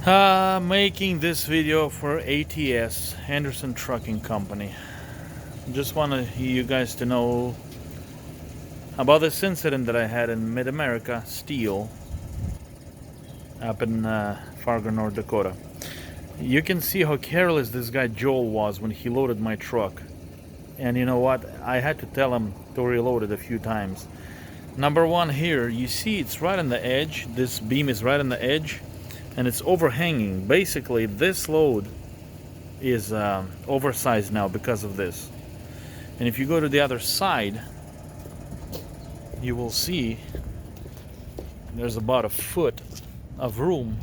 Making this video for ATS, Henderson Trucking Company. Just want you guys to know about this incident that I had in Mid-America Steel up in Fargo, North Dakota. You can see how careless this guy Joel was when he loaded my truck. And you know what? I had to tell him to reload it a few times. Number one, here, you see it's right on the edge. This beam is right on the edge. And it's overhanging. Basically, this load is oversized now because of this. And if you go to the other side, you will see there's about a foot of room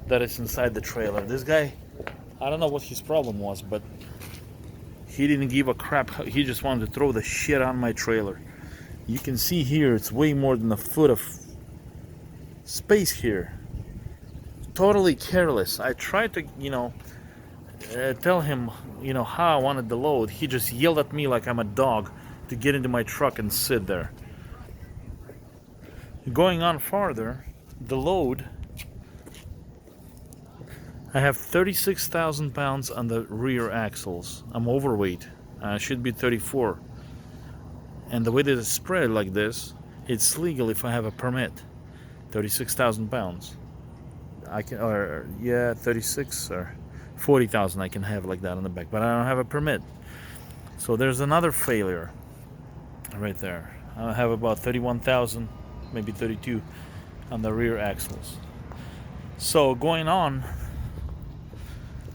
that is inside the trailer. This guy, I don't know what his problem was, but he didn't give a crap. He just wanted to throw the shit on my trailer. You can see here, it's way more than a foot of space here. Totally careless. I tried to, tell him, how I wanted the load. He just yelled at me like I'm a dog to get into my truck and sit there. Going on farther, the load, I have 36,000 pounds on the rear axles. I'm overweight. I should be 34. And the way that it's spread like this, it's legal if I have a permit. 36,000 pounds. I can, 36 or 40,000 I can have like that on the back, but I don't have a permit. So there's another failure right there. I have about 31,000, maybe 32 on the rear axles. So going on,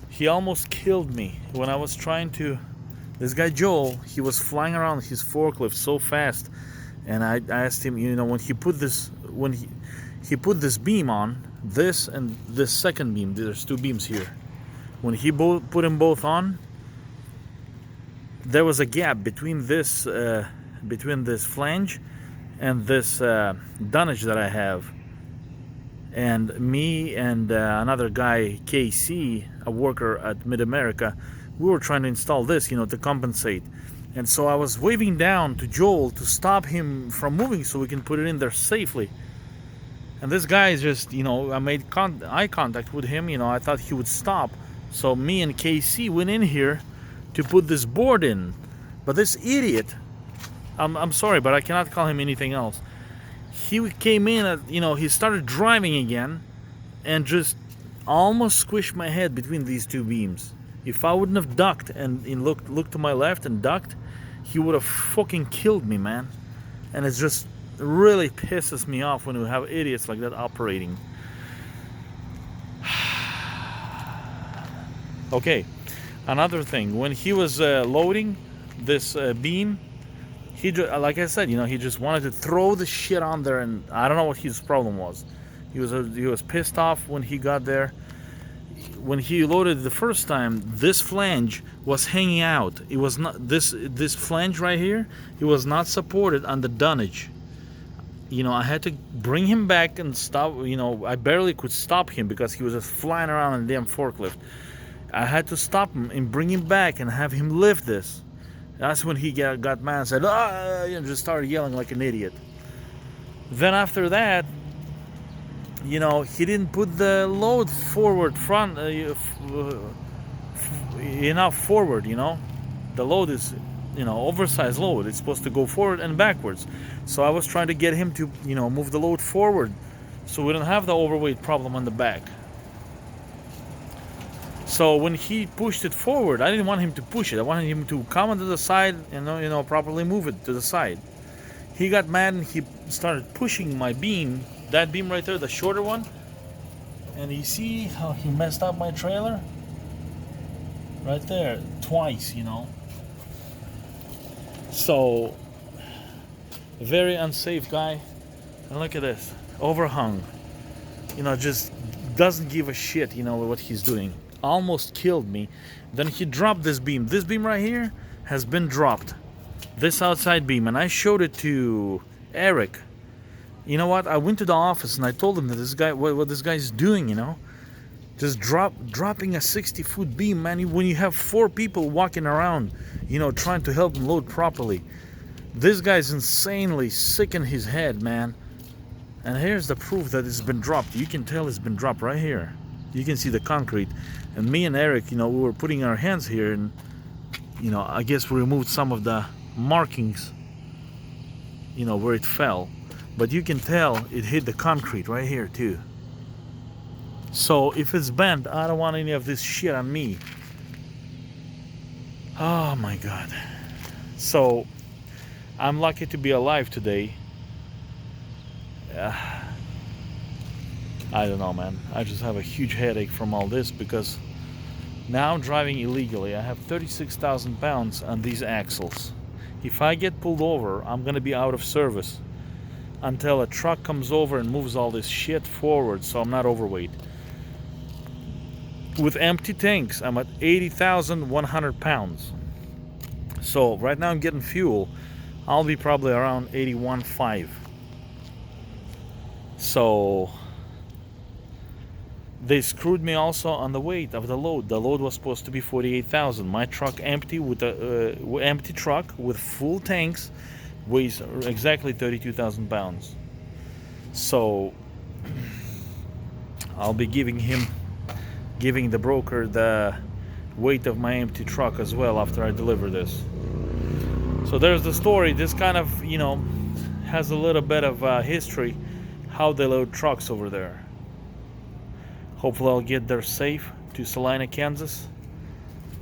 he almost killed me when I was trying to. This guy Joel, he was flying around his forklift so fast, and I asked him, when he put this, he put this beam on, this and this second beam, there's two beams here. When he put them both on, there was a gap between this flange and this dunnage that I have. And me and another guy, KC, a worker at Mid-America, we were trying to install this, to compensate. And so I was waving down to Joel to stop him from moving so we can put it in there safely. And this guy is just, I made eye contact with him, I thought he would stop. So me and KC went in here to put this board in. But this idiot, I'm sorry, but I cannot call him anything else. He came in, he started driving again and just almost squished my head between these two beams. If I wouldn't have ducked and looked to my left and ducked, he would have fucking killed me, man. And it's just really pisses me off when we have idiots like that operating. Okay, another thing, when he was loading this beam, he like I said, he just wanted to throw the shit on there, and I don't know what his problem was. He was pissed off when he got there. When he loaded the first time, this flange was hanging out. It was not this flange right here. It was not supported on the dunnage. I had to bring him back and stop. I barely could stop him because he was just flying around in the damn forklift. I had to stop him and bring him back and have him lift this. That's when he got mad and said, and just started yelling like an idiot. Then after that, he didn't put the load forward, enough forward, The load is, oversized load. It's supposed to go forward and backwards. So I was trying to get him to, move the load forward so we don't have the overweight problem on the back. So when he pushed it forward, I didn't want him to push it. I wanted him to come onto the side and, properly move it to the side. He got mad and he started pushing my beam, that beam right there, the shorter one. And you see how he messed up my trailer? Right there, twice, So, very unsafe guy. And look at this, overhung. Just doesn't give a shit, what he's doing. Almost killed me. Then he dropped this beam. This beam right here has been dropped. This outside beam, and I showed it to Eric. You know what? I went to the office and I told him that this guy, what this guy's doing, just dropping a 60-foot beam, man. When you have 4 people walking around, trying to help him load properly, this guy's insanely sick in his head, man. And here's the proof that it's been dropped. You can tell it's been dropped right here. You can see the concrete. And me and Eric, we were putting our hands here, and I guess we removed some of the markings, where it fell. But you can tell it hit the concrete right here too. So if it's bent, I don't want any of this shit on me. Oh my God. So I'm lucky to be alive today. I don't know, man. I just have a huge headache from all this because now I'm driving illegally. I have 36,000 pounds on these axles. If I get pulled over, I'm gonna be out of service until a truck comes over and moves all this shit forward, so I'm not overweight. With empty tanks, I'm at 80,100 pounds. So right now I'm getting fuel. I'll be probably around 81.5. So they screwed me also on the weight of the load. The load was supposed to be 48,000. My truck empty with a empty truck with full tanks weighs exactly 32,000 pounds. So I'll be giving the broker the weight of my empty truck as well after I deliver this. So there's the story. This kind of has a little bit of history, how they load trucks over there. Hopefully I'll get there safe to Salina, Kansas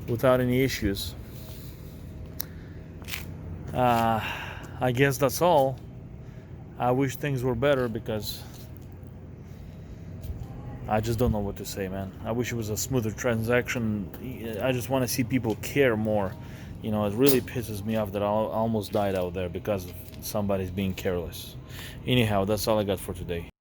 without any issues. I guess that's all. I wish things were better because I just don't know what to say, man. I wish it was a smoother transaction. I just want to see people care more. It really pisses me off that I almost died out there because of somebody's being careless. Anyhow, that's all I got for today.